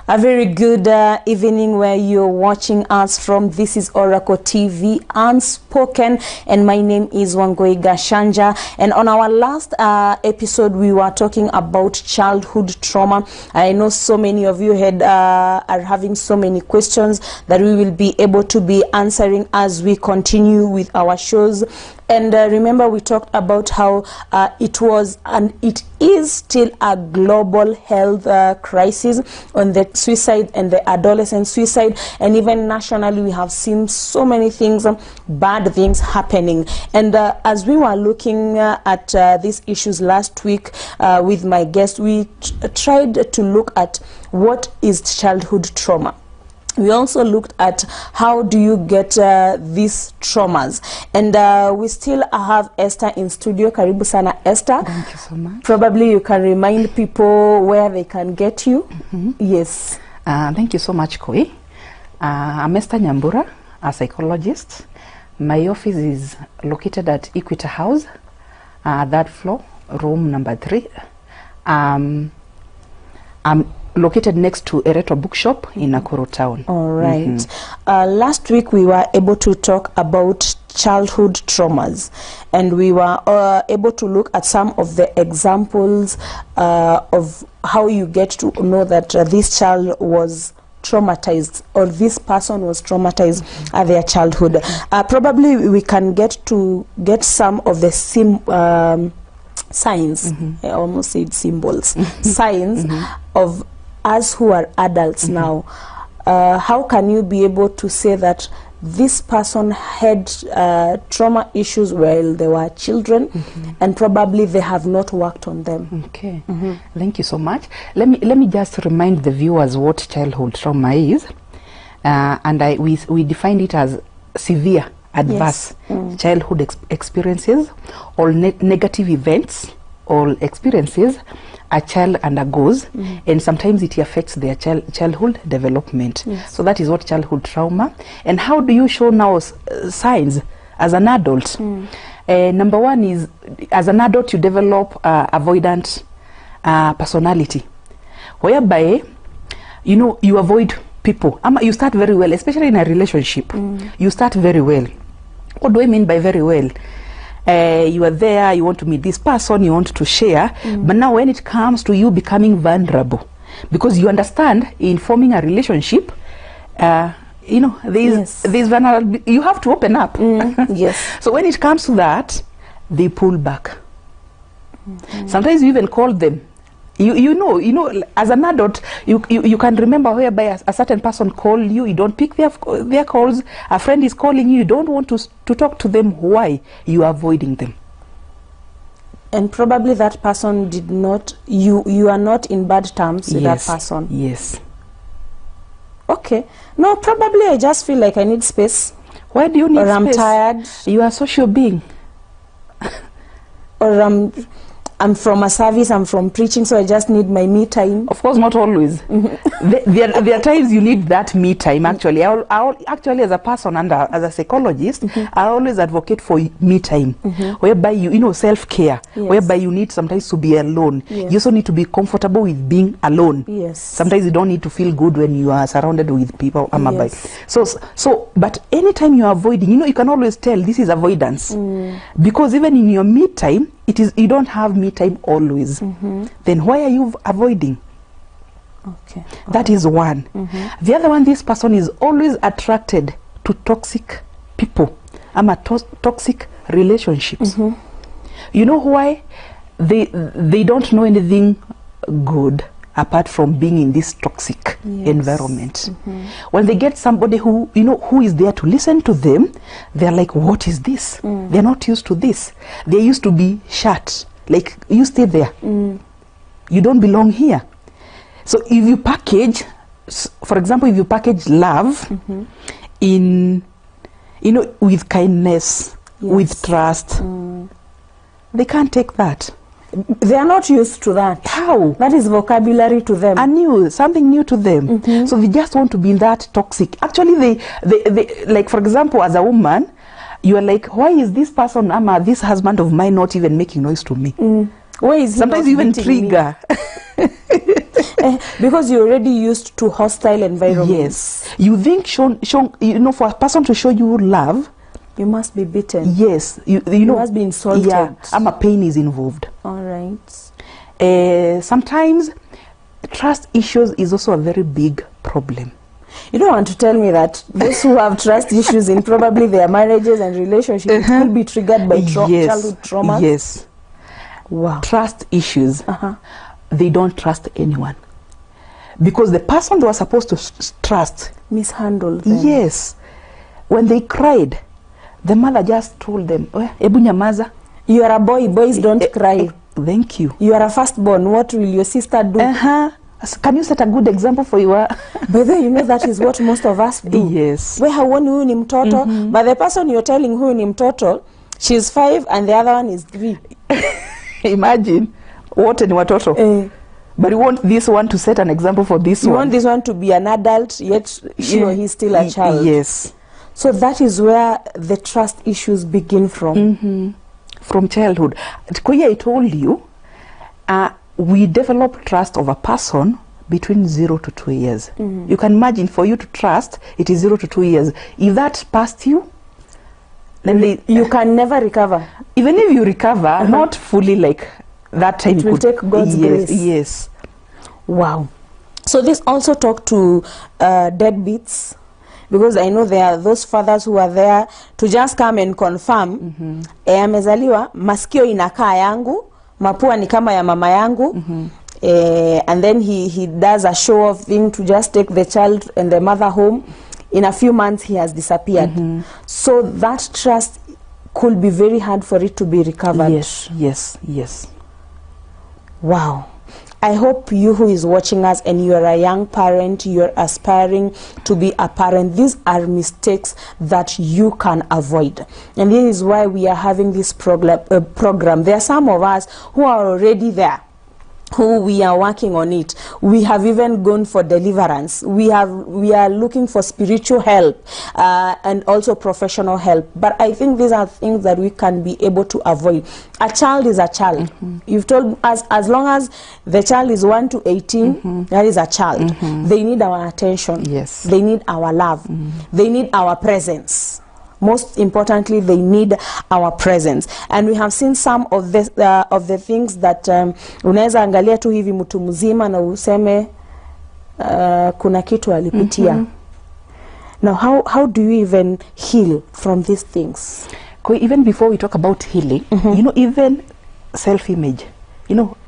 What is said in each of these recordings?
A very good evening where you're watching us from. This is Oracle TV Unspoken, and my name is Wangui Gachanja. And on our last episode, we were talking about childhood trauma. I know so many of you are having so many questions that we will be able to be answering as we continue with our shows. And remember, we talked about how it was and it is still a global health crisis on the suicide and the adolescent suicide. And even nationally, we have seen so many things, bad things happening. And as we were looking at these issues last week with my guest, we tried to look at what is childhood trauma. We also looked at how do you get these traumas, and we still have Esther in studio. Karibu sana, Esther. Thank you so much. Probably you can remind people where they can get you. Yes. Thank you so much, Koi. I'm Esther Nyambura, a psychologist. My office is located at Equity House, third floor, room number 3. I'm located next to Ereto Bookshop in Nakuru Town. All right. Last week we were able to talk about childhood traumas, and we were able to look at some of the examples of how you get to know that this child was traumatized or this person was traumatized at their childhood. Probably we can get some of the signs, I almost said symbols, signs of us who are adults now. How can you be able to say that this person had trauma issues while they were children, and probably they have not worked on them? Okay. Thank you so much. Let me just remind the viewers what childhood trauma is, and we defined it as severe, adverse childhood experiences or negative events or experiences a child undergoes, and sometimes it affects their childhood development. So that is what childhood trauma. And how do you show now signs as an adult? Number one is, as an adult, you develop avoidant personality, whereby you avoid people. You start very well, especially in a relationship. You start very well. What do I mean by very well? You are there, you want to meet this person, you want to share, but now when it comes to you becoming vulnerable, because you understand in forming a relationship, there's vulnerability, you have to open up. Yes. So when it comes to that, they pull back. Sometimes you even call them. You know, as an adult, you can remember whereby a certain person call you, you don't pick their calls. A friend is calling you don't want to talk to them. Why? You are avoiding them. And probably that person did not, you are not in bad terms with that person. Yes. Okay. No, probably I just feel like I need space. Why do you need space? Or I'm tired. You are a social being. Or I'm from a service, I'm from preaching, so I just need my me time. Of course, not always. There are times you need that me time, actually. Actually, as a person and as a psychologist, I always advocate for me time, whereby you self-care, whereby you need sometimes to be alone. You also need to be comfortable with being alone. Sometimes you don't need to feel good when you are surrounded with people. So, but anytime you are avoiding, you can always tell this is avoidance. Because even in your me time, you don't have me time always. Then why are you avoiding? Okay. That is one. The other one, this person is always attracted to toxic people. Toxic relationships. You know why? They don't know anything good apart from being in this toxic environment. When they get somebody who is there to listen to them, they're like, what is this? They're not used to this. They used to be shut, like, you stay there, you don't belong here. So if you package, for example, if you package love in with kindness, with trust, they can't take that. They are not used to that. How? That is vocabulary to them. Something new to them. So they just want to be in that toxic. Actually, they like, for example, as a woman, you are like, why is this person, this husband of mine not even making noise to me? Why is he sometimes not you even beating me? trigger. Because you're already used to hostile environments. Yes. You think, for a person to show you love, you must be beaten. Yes. You must be insulted. Yeah. Pain is involved. All right. Sometimes trust issues is also a very big problem. You don't want to tell me that those who have trust issues in probably their marriages and relationships could be triggered by childhood traumas? Yes. Wow. Trust issues. They don't trust anyone. Because the person they were supposed to trust mishandled them. Yes. When they cried, the mother just told them, Ebu nyamaza. You are a boy, boys don't cry. Thank you. You are a firstborn, what will your sister do? Can you set a good example for your... But then you know that is what most of us do. Yes. We have one huyu ni mtoto, but the person you're telling huyu ni mtoto, she's 5 and the other one is 3. Imagine, wote ni watoto. But you want this one to set an example for this one. You want this one to be an adult, yet he's still a child. Yes. So that is where the trust issues begin from. From childhood. Koya, I told you, we develop trust of a person between 0 to 2 years. You can imagine, for you to trust, it is 0 to 2 years. If that passed you, then you can never recover. Even if you recover, not fully like that time. It will take God's grace. Yes. Wow. So this also talk to deadbeats, because I know there are those fathers who are there to just come and confirm, amezaliwa, masikio inakaa yangu, mapua ni kama ya mama yangu, and then he does a show of thing to just take the child and the mother home. In a few months he has disappeared. So that trust could be very hard for it to be recovered. Yes. Wow. I hope you who is watching us and you are a young parent, you are aspiring to be a parent, these are mistakes that you can avoid. And this is why we are having this program. There are some of us who are already there, who we are working on it. We have even gone for deliverance. We are looking for spiritual help and also professional help. But I think these are things that we can be able to avoid. A child is a child. You've told us, as long as the child is 1 to 18, that is a child. They need our attention. Yes. They need our love. They need our presence. Most importantly, they need our presence. And we have seen some of the things that unaweza angalia tu hivi mtu mzima na useme kuna kitu alipitia. Now, how do you even heal from these things? Even before we talk about healing, even self-image,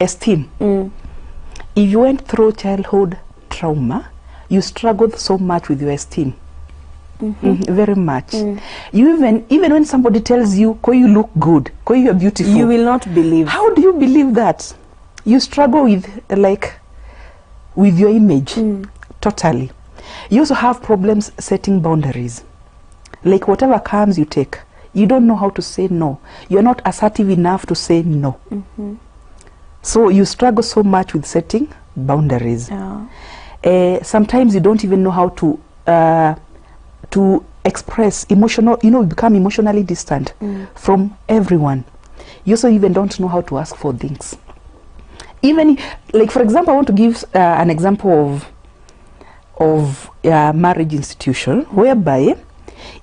esteem. If you went through childhood trauma, you struggled so much with your esteem. Very much. You even when somebody tells you, Koi, you look good, Koi, you're beautiful, you will not believe. How do you believe that? You struggle with your image. Totally. You also have problems setting boundaries. Like whatever comes, you take. You don't know how to say no. You're not assertive enough to say no. So you struggle so much with setting boundaries. Sometimes you don't even know how to express emotional, you become emotionally distant from everyone. You also even don't know how to ask for things. Even, like for example, I want to give an example of a marriage institution whereby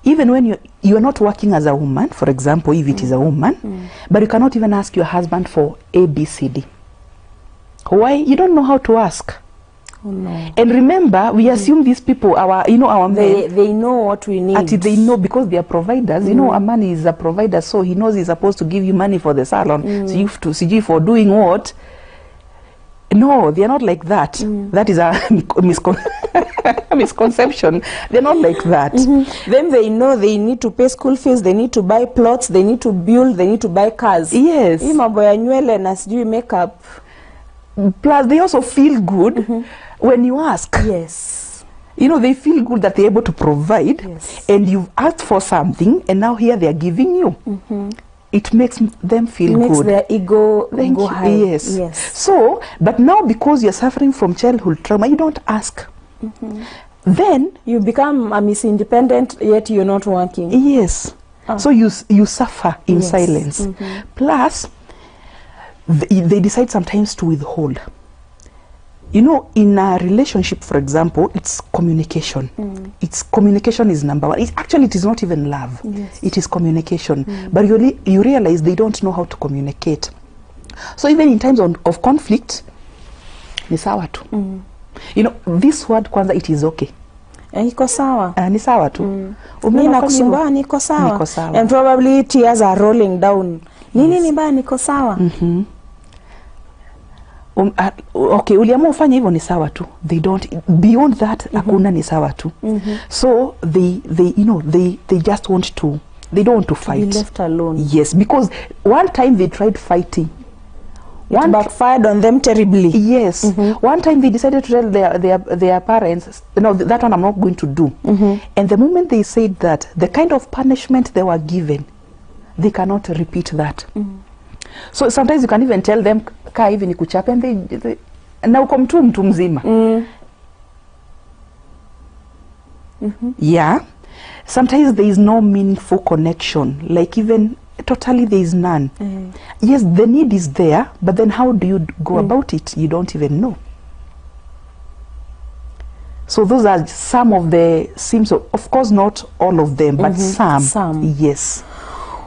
even when you are not working as a woman, for example, if it is a woman, but you cannot even ask your husband for A, B, C, D. Why? You don't know how to ask. Oh, no. And remember, we assume these people, our men, they know what we need. They know because they are providers. A man is a provider, so he knows he's supposed to give you money for the salon. So you have to CG for doing what? No, they are not like that. That is a misconception. They're not like that. Then they know they need to pay school fees, they need to buy plots, they need to build, they need to buy cars. Yes. Mambo ya nywele na sijui makeup. Plus, they also feel good when you ask. Yes. They feel good that they're able to provide. Yes. And you've asked for something, and now here they're giving you. it makes them feel makes good. their ego Thank go you. high. Yes. Yes. So, but now because you're suffering from childhood trauma, you don't ask. Then You become a Miss Independent, yet you're not working. yes. So you suffer in Yes. silence. Plus, they decide sometimes to withhold. You know, in a relationship, for example, it's communication. It's communication is number one. It is not even love. Yes. It is communication. But you realize they don't know how to communicate. So even in times of conflict, ni sawa tu. You know, this word kwanza, it is okay. Iko sawa. Ni sawa tu. Mimi nakusumbua, niko sawa. Niko sawa. And probably tears are rolling down. Nini ni mbaya, niko sawa. Okay, uliamua ufanye hivyo, ni sawa tu. They don't, beyond that, hakuna ni sawa tu. So they you know, they just want to, they don't want to fight. Be left alone. Yes, because one time they tried fighting. It backfired on them terribly. Yes. One time they decided to tell their parents, no, that one I'm not going to do. And the moment they said that, the kind of punishment they were given, they cannot repeat that. So sometimes you can even tell them, kaa hivi ni kuchape, and they na uko mtu mzima. Yeah. Sometimes there is no meaningful connection, like even totally there is none. Yes, the need is there, but then how do you go about it? You don't even know. So those are some of the symptoms. Of course, not all of them, but some. Yes.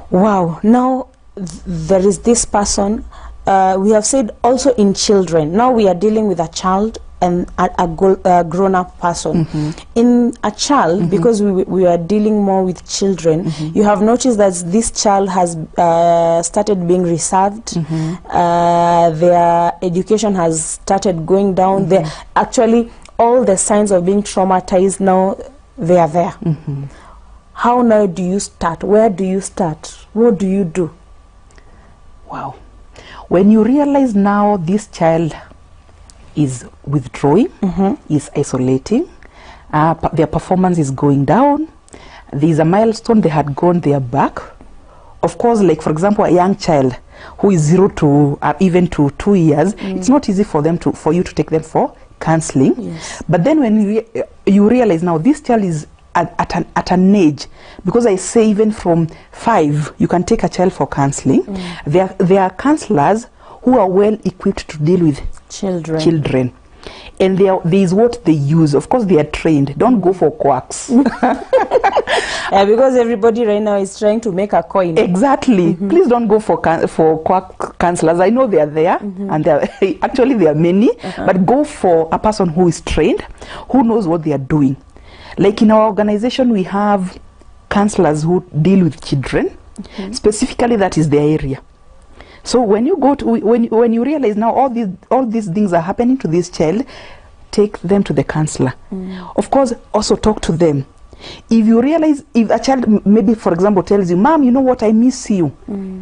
Wow. Now, there is this person. We have said also in children. Now we are dealing with a child and a grown-up person. In a child, because we are dealing more with children, you have noticed that this child has started being reserved. Their education has started going down. Actually, all the signs of being traumatized now, they are there. How now do you start? Where do you start? What do you do? Wow. When you realize now this child is withdrawing, is isolating, their performance is going down, there's a milestone they had gone, they are back. Of course, like for example, a young child who is 0 to even to 2 years, it's not easy for you to take them for counseling. Yes. But then when you realize now this child is at an age, because I say even from 5 you can take a child for counseling. There are counselors who are well equipped to deal with children. And there is what they use. Of course, they are trained. Don't go for quacks. Because everybody right now is trying to make a coin. Exactly. Please don't go for quack counselors. I know they are there, and actually there are many. But go for a person who is trained, who knows what they are doing. Like in our organization, we have counselors who deal with children. Specifically, that is their area. So when you go to when you realize now all these things are happening to this child, take them to the counselor. Of course, also talk to them. If you realize, if a child maybe for example tells you, "Mom, you know what, I miss you,"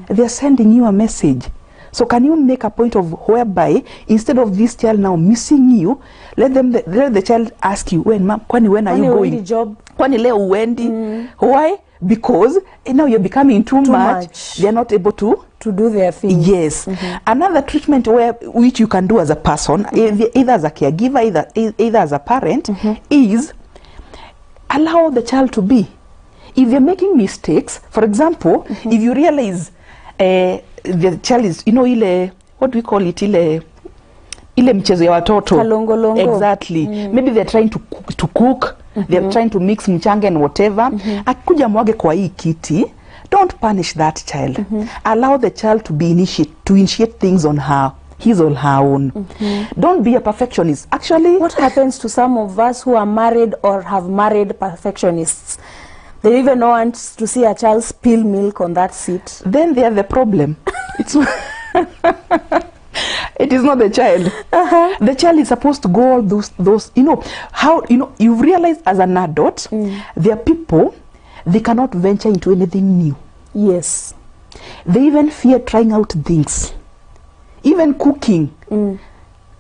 they are sending you a message. So can you make a point of whereby instead of this child now missing you, let the child ask you, when are you going? Kwani leo uendi? Why? Because now you're becoming too much. They're not able to do their thing. Yes. Another treatment which you can do as a person, either as a caregiver, either as a parent, is allow the child to be. If they're making mistakes, for example, if you realize the child is, what do we call it, ile mchezo ya watoto. Kalongolongo. Exactly. Maybe they're trying to cook. They're trying to mix mchanga and whatever. Akuja mwage kwa hii kiti. Don't punish that child. Allow the child to initiate things on his or her own. Don't be a perfectionist. Actually, what happens to some of us who are married or have married perfectionists? They even want to see a child spill milk on that seat. Then they are the problem. It's it is not the child. The child is supposed to go all those you realize as an adult, there are people, they cannot venture into anything new. Yes. They even fear trying out things. Even cooking.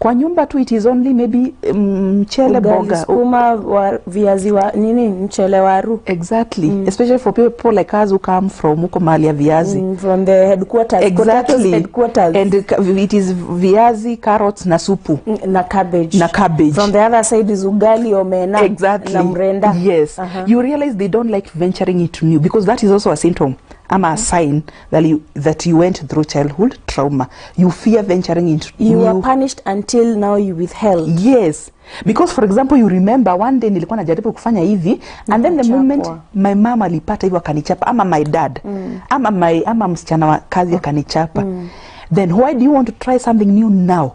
Kwa nyumba tu it is only maybe mchele boga. Sukuma, viazi wa nini, mchele waru. Exactly. Especially for people like us who come from huko mahali ya viazi. From the headquarters. Exactly. Headquarters. And it is viazi, carrots na supu. Na cabbage. Na cabbage. From the other side is ugali omena. Exactly. Na mrenda. Yes. You realize they don't like venturing into new, because that is also a symptom. A sign that you went through childhood trauma. You fear venturing into you new. were punished until now you withheld. Yes, because for example you remember one day nilikuwa najaribu kufanya hivi and then the moment my mama alipata hivyo akanichapa, ama my dad ama msichana wa kazi akanichapa, then why do you want to try something new now?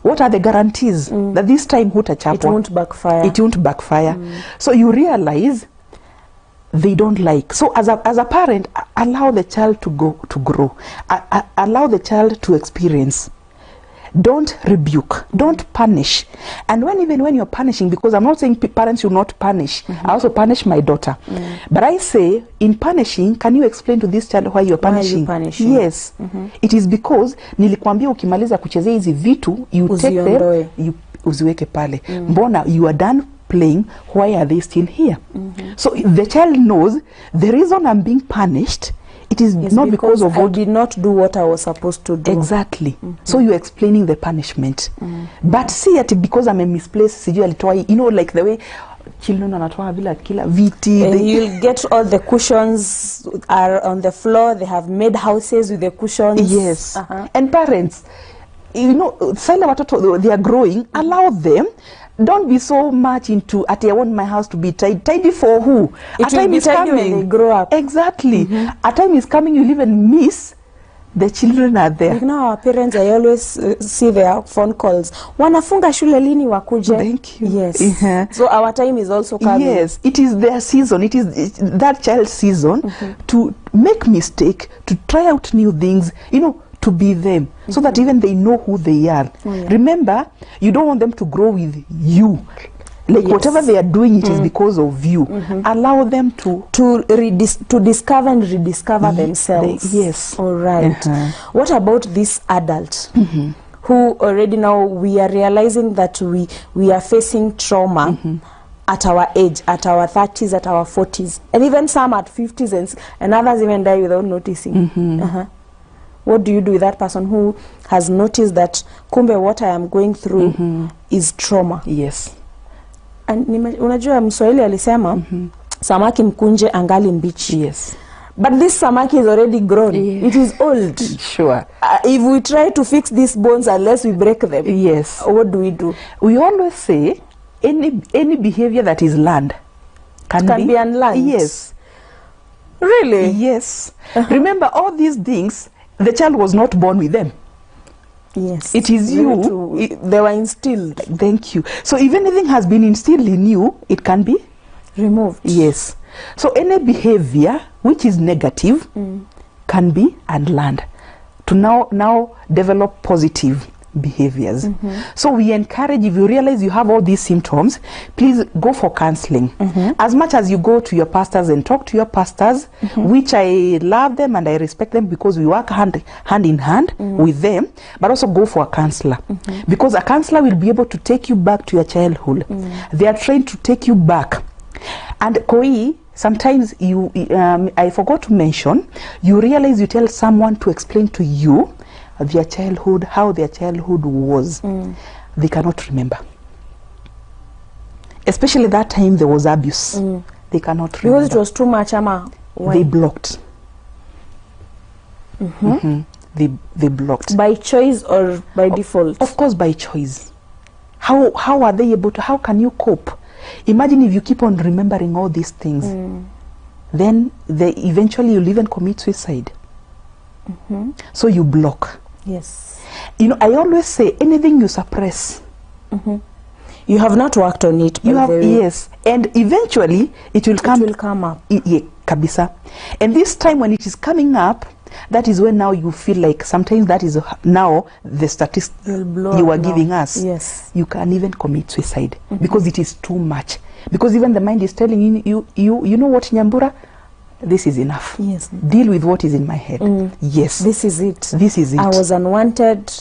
What are the guarantees that this time hutachapwa? It won't backfire. It won't backfire. So you realize they don't like. So as a parent, allow the child to grow. Allow the child to experience. Don't rebuke. Don't punish. And even when you're punishing, because I'm not saying parents should not punish. I also punish my daughter. But I say, in punishing, can you explain to this child why you're punishing? Why are you punishing? Yes. It is because nilikwambia ukimaliza kuchezea hizi vitu, you take them, you uziweke pale. Mbona you are done playing, why are they still here? So the child knows the reason I'm being punished, it is not because of what I did not do what I was supposed to do. Exactly. So you're explaining the punishment. But see it because I'm a misplaced, sijui alitoa, you know, like the way children anatoa vile kila viti. You'll get all the cushions are on the floor. They have made houses with the cushions. Yes. And parents, you know, they are growing, allow them. Don't be so much into, I want my house to be tidy. Tidy for who? A time is coming when they grow up. Exactly. A time is coming, you'll even miss the children are there. Like now our parents, I always see their phone calls. Wanafunga shule lini wakuje? Thank you. Yes. So our time is also coming. Yes. It is their season. It is that child's season to make mistake, to try out new things, you know, to be them, so that even they know who they are. Remember, you don't want them to grow with you. Like whatever they are doing, it is because of you. Allow them to discover and rediscover themselves. Yes. All right. What about this adult who already now we are realizing that we are facing trauma at our age, at our 30s, at our 40s, and even some at 50s, and others even die without noticing. What do you do with that person who has noticed that kumbe what I am going through is trauma? Yes. And unajua Mswahili alisema samaki mkunje angali mbichi. Yes. But this samaki is already grown. It is old. Sure. If we try to fix these bones unless we break them, yes. What do we do? We always say any behavior that is learned can be unlearned. Yes. Really? Yes. Remember all these things, the child was not born with them. Yes. It is you. They were instilled. Thank you. So if anything has been instilled in you, it can be removed. Yes. So any behavior which is negative can be unlearned to now develop positive behaviors. So we encourage, if you realize you have all these symptoms, please go for counseling. As much as you go to your pastors and talk to your pastors, which I love them and I respect them because we work hand in hand with them, but also go for a counselor, because a counselor will be able to take you back to your childhood. They are trained to take you back. And Koi, sometimes you I forgot to mention, you realize you tell someone to explain to you their childhood, how their childhood was. They cannot remember. Especially that time there was abuse. They cannot remember. Because it was too much, Ama. They blocked. They blocked. By choice or by default? Of course by choice. How are they able to, how can you cope? Imagine if you keep on remembering all these things. Then eventually you'll even commit suicide. So you block. Yes. You know, I always say anything you suppress, you have not worked on it. You have, yes, and eventually it will come. It will come up. Yeah, kabisa. And this time when it is coming up, that is when now you feel like sometimes that is now the statistics you are giving us. Yes. You can even commit suicide because it is too much. Because even the mind is telling you know what, Nyambura? This is enough. Yes. Deal with what is in my head. Yes. This is it. This is it. I was unwanted.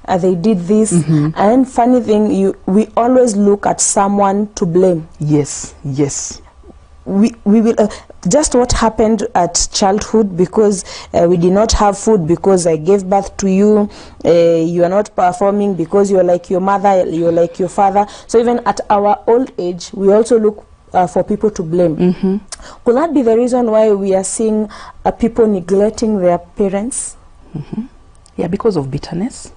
they did this. And funny thing, we always look at someone to blame. Yes, yes. We will just what happened at childhood, because we did not have food because I gave birth to you. You are not performing because you're like your mother, you're like your father. So even at our old age, we also look for people to blame. Could that be the reason why we are seeing people neglecting their parents? Yeah, because of bitterness.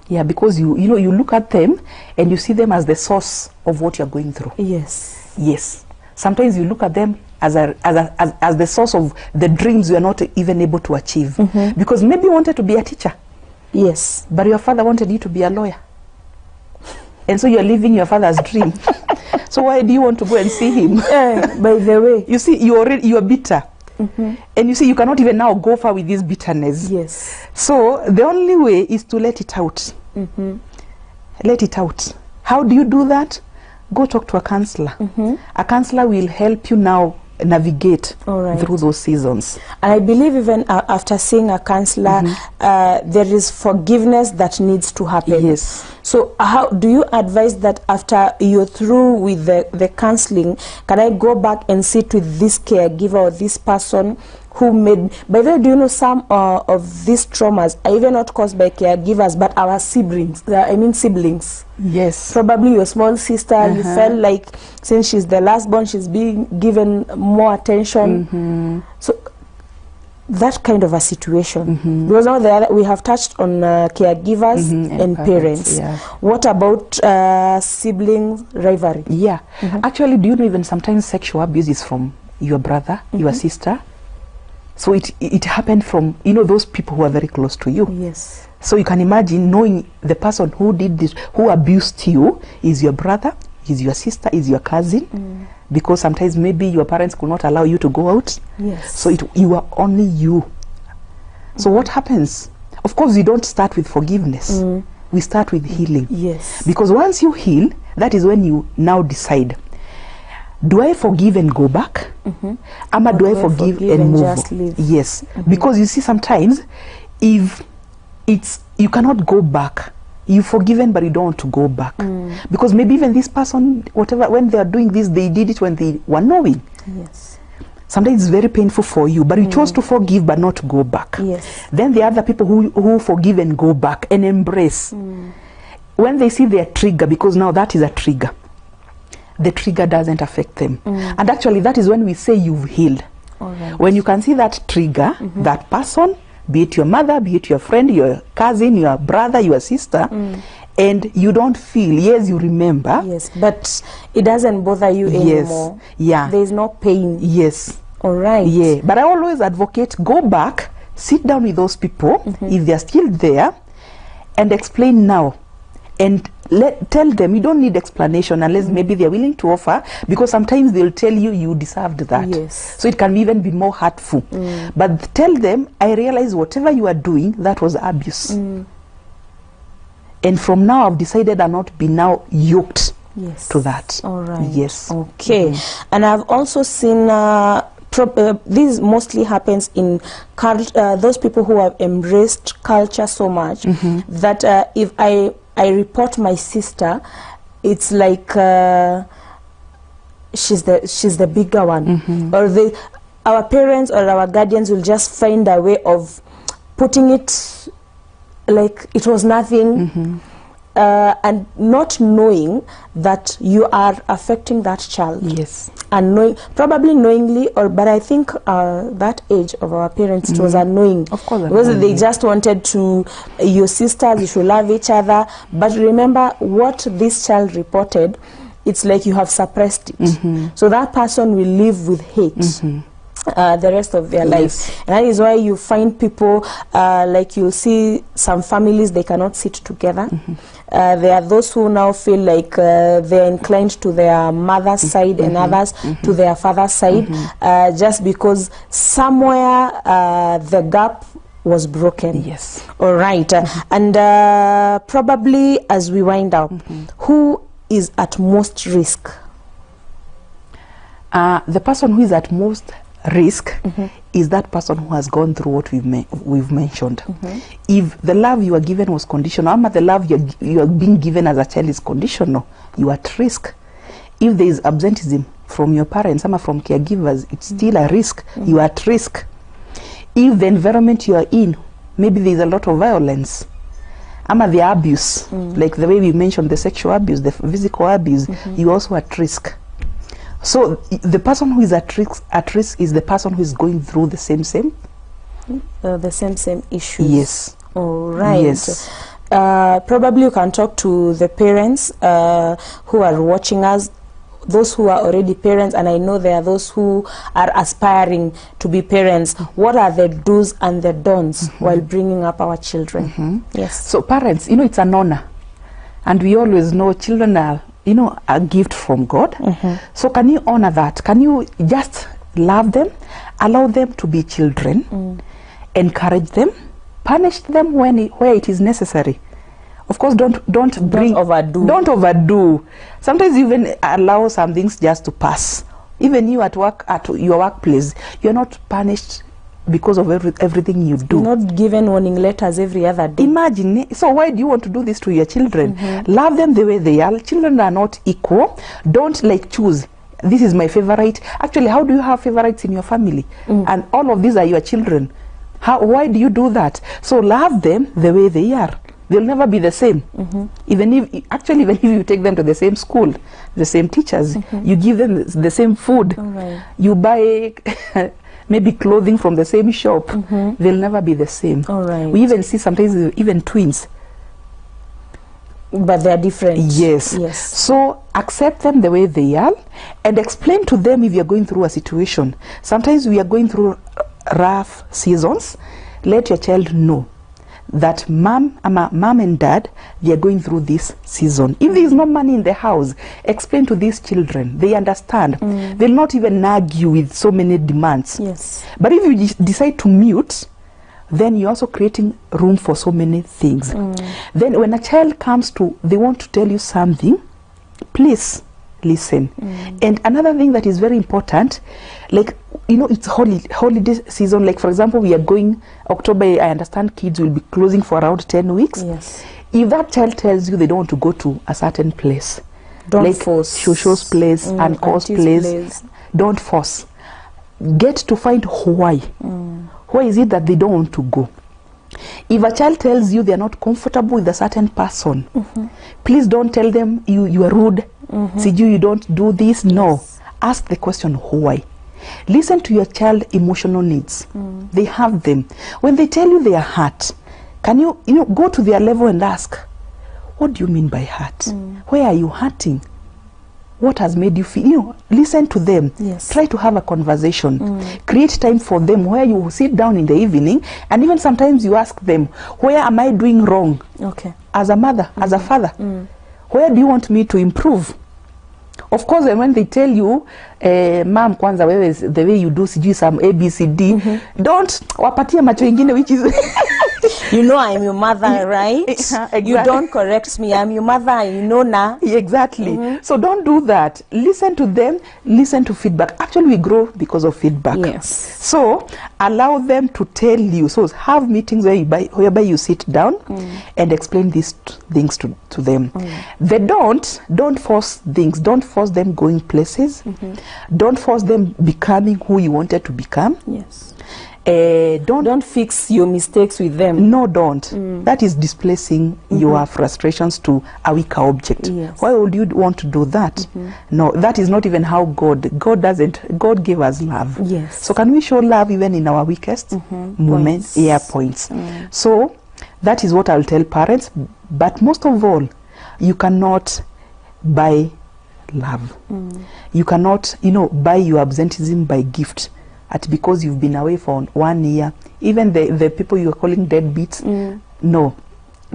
Yeah, because you know, you look at them and you see them as the source of what you're going through. Yes. Yes. Sometimes you look at them as the source of the dreams you are not even able to achieve. Because maybe you wanted to be a teacher. Yes. But your father wanted you to be a lawyer. And so you're living your father's dream. So why do you want to go and see him? By the way. You see, you are bitter. And you see, you cannot even now go far with this bitterness. Yes. So the only way is to let it out. Let it out. How do you do that? Go talk to a counselor. A counselor will help you now navigate through those seasons. And I believe even after seeing a counselor, there is forgiveness that needs to happen. Yes. So how do you advise that after you're through with the counseling, can I go back and sit with this caregiver or this person who made... By the way, do you know some of these traumas are even not caused by caregivers, but our siblings? Siblings. Yes. Probably your small sister, you felt like since she's the last born, she's being given more attention. So that kind of a situation. Because now we have touched on caregivers and parents. Yeah. What about sibling rivalry? Yeah. Actually, do you know even sometimes sexual abuse is from your brother, your sister? So it happened from, you know, those people who are very close to you. Yes. So you can imagine knowing the person who did this, who abused you, is your brother, is your sister, is your cousin. Because sometimes maybe your parents could not allow you to go out. Yes. So you are only you. So what happens? Of course, we don't start with forgiveness. We start with healing. Yes. Because once you heal, that is when you now decide, do I forgive and go back? Ama do I forgive and move? Just leave? Yes. Because you see, sometimes if you cannot go back, you've forgiven but you don't want to go back. Because maybe even this person, whatever, when they are doing this, they did it when they were knowing. Yes. Sometimes it's very painful for you, but you chose to forgive but not to go back. Yes. Then there are other people who forgive and go back and embrace. When they see their trigger, because now that is a trigger, the trigger doesn't affect them. And actually that is when we say you've healed. When you can see that trigger, that person, be it your mother, be it your friend, your cousin, your brother, your sister, and you don't feel, yes, you remember. Yes, but it doesn't bother you anymore. Yeah. There is no pain. Yes. All right. Yeah. But I always advocate, go back, sit down with those people, if they're still there, and explain now. And tell them, you don't need explanation unless maybe they're willing to offer, because sometimes they'll tell you you deserved that. Yes. So it can even be more hurtful. But tell them, I realize whatever you are doing, that was abuse. And from now, I've decided I'll not be now yoked to that. All right. Yes. Okay. And I've also seen... this mostly happens in those people who have embraced culture so much that if I report my sister, it's like she's the bigger one, or our parents or our guardians will just find a way of putting it like it was nothing. And not knowing that you are affecting that child. Yes. And probably knowingly, but I think that age of our parents, it was annoying. Of course. Because they just wanted to, your sisters, you should love each other. But remember what this child reported, it's like you have suppressed it. So that person will live with hate. The rest of their lives. And that is why you find people, like you'll see some families, they cannot sit together. There are those who now feel like they're inclined to their mother's side and others to their father's side, just because somewhere the gap was broken. Yes. All right. And probably as we wind up, who is at most risk? The person who is at most risk is that person who has gone through what we've mentioned. If the love you are given was conditional, or the love you are being given as a child is conditional, you are at risk. If there is absenteeism from your parents, or from caregivers, it's still a risk. You are at risk. If the environment you are in, maybe there is a lot of violence, or the abuse, like the way we mentioned, the sexual abuse, the physical abuse, you are also at risk. So the person who is at risk is the person who is going through the same issues. Yes. All right. Yes. Probably you can talk to the parents who are watching us, those who are already parents, and I know there are those who are aspiring to be parents. What are the do's and the don'ts while bringing up our children? Yes. So parents, it's an honor, and we always know children are a gift from God. So can you honor that? Can you just love them, allow them to be children, encourage them, punish them where it is necessary? Of course, don't overdo. Don't overdo. Sometimes even allow some things just to pass. Even you at work, at your workplace, you're not punished because of everything you do. You're not given warning letters every other day. Imagine. So why do you want to do this to your children? Love them the way they are. Children are not equal. Don't choose. This is my favorite. Actually, how do you have favorites in your family? And all of these are your children. Why do you do that? So love them the way they are. They'll never be the same. Even if you take them to the same school, the same teachers, you give them the same food, you buy maybe clothing from the same shop, they'll never be the same. We even see sometimes even twins, but they're different. Yes. So accept them the way they are and explain to them if you're going through a situation. Sometimes we are going through rough seasons. Let your child know that mom and dad, they are going through this season. If there is no money in the house, explain to these children. They understand. They'll not even argue with so many demands. Yes. But if you decide to mute, then you're also creating room for so many things. Then when a child comes they want to tell you something, please listen. And another thing that is very important, it's holiday season. Like for example, we are going October. I understand kids will be closing for around 10 weeks. Yes. If that child tells you they don't want to go to a certain place, don't force. Shosho's place and Ko's place, don't force. Get to find why. Why is it that they don't want to go? If a child tells you they are not comfortable with a certain person, please don't tell them you are rude. You don't do this. No. Ask the question why. Listen to your child's emotional needs. They have them. When they tell you they are hurt, can you go to their level and ask, what do you mean by hurt? Where are you hurting? What has made you feel? Listen to them. Yes. Try to have a conversation. Create time for them where you sit down in the evening, and even sometimes you ask them, where am I doing wrong? Okay. As a mother, as a father, where do you want me to improve? Of course, and when they tell you, ma'am, kwanza wewe, the way you do some ABCD, don't wapatia macho ingine, which is I'm your mother, right? Exactly. You don't correct me. I'm your mother. Na. Exactly. So don't do that. Listen to them. Listen to feedback. Actually, we grow because of feedback. Yes. So allow them to tell you. So have meetings whereby you sit down and explain these things to them. They don't force things. Don't force them going places. Don't force them becoming who you wanted to become. Yes. Don't fix your mistakes with them. No, don't. That is displacing your frustrations to a weaker object. Yes. Why would you want to do that? No, that is not even how God gave us love. Yes. So can we show love even in our weakest moments? Points. So that is what I'll tell parents. But most of all, you cannot buy love. You cannot, buy your absenteeism by gift. Because you've been away for 1 year, even the people you are calling deadbeats, no,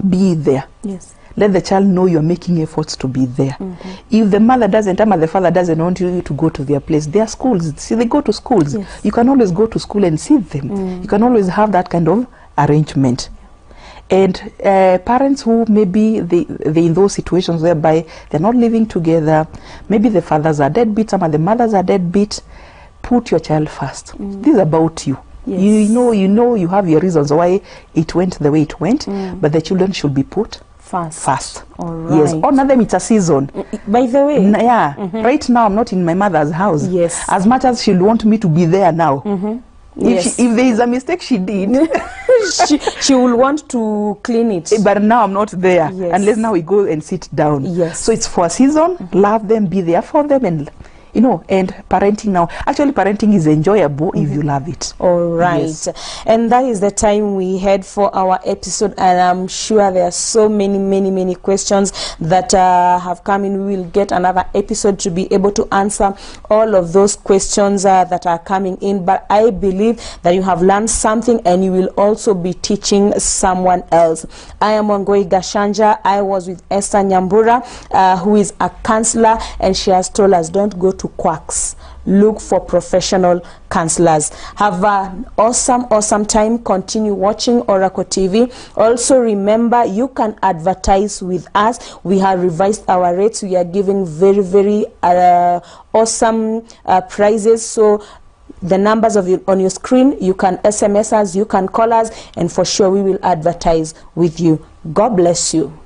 be there. Yes. Let the child know you're making efforts to be there. If the mother doesn't, or the father doesn't want you to go to their place, their schools, see, they go to schools. Yes. You can always go to school and see them. You can always have that kind of arrangement. And parents who maybe they in those situations whereby they're not living together, maybe the fathers are deadbeats, some of the mothers are deadbeat, put your child first. This is about you. Yes. You know you have your reasons why it went the way it went, but the children should be put first. All right. Yes. Honor them, it's a season. By the way, right now I'm not in my mother's house. Yes. As much as she'll want me to be there now. If there is a mistake she did, she will want to clean it. But now I'm not there. Yes. Unless now we go and sit down. Yes. So it's for a season. Love them, be there for them, and and parenting now. Actually, parenting is enjoyable if you love it. All right. Yes. And that is the time we had for our episode, and I'm sure there are so many questions that have come in. We will get another episode to be able to answer all of those questions that are coming in, but I believe that you have learned something and you will also be teaching someone else. I am Wangui Gachanja. I was with Esther Nyambura, who is a counselor, and she has told us, don't go to quacks, look for professional counselors. Have an awesome time. Continue watching Oracle TV. Also remember, you can advertise with us. We have revised our rates. We are giving very awesome prizes. So the numbers on your screen, you can SMS us, you can call us, and for sure we will advertise with you. God bless you.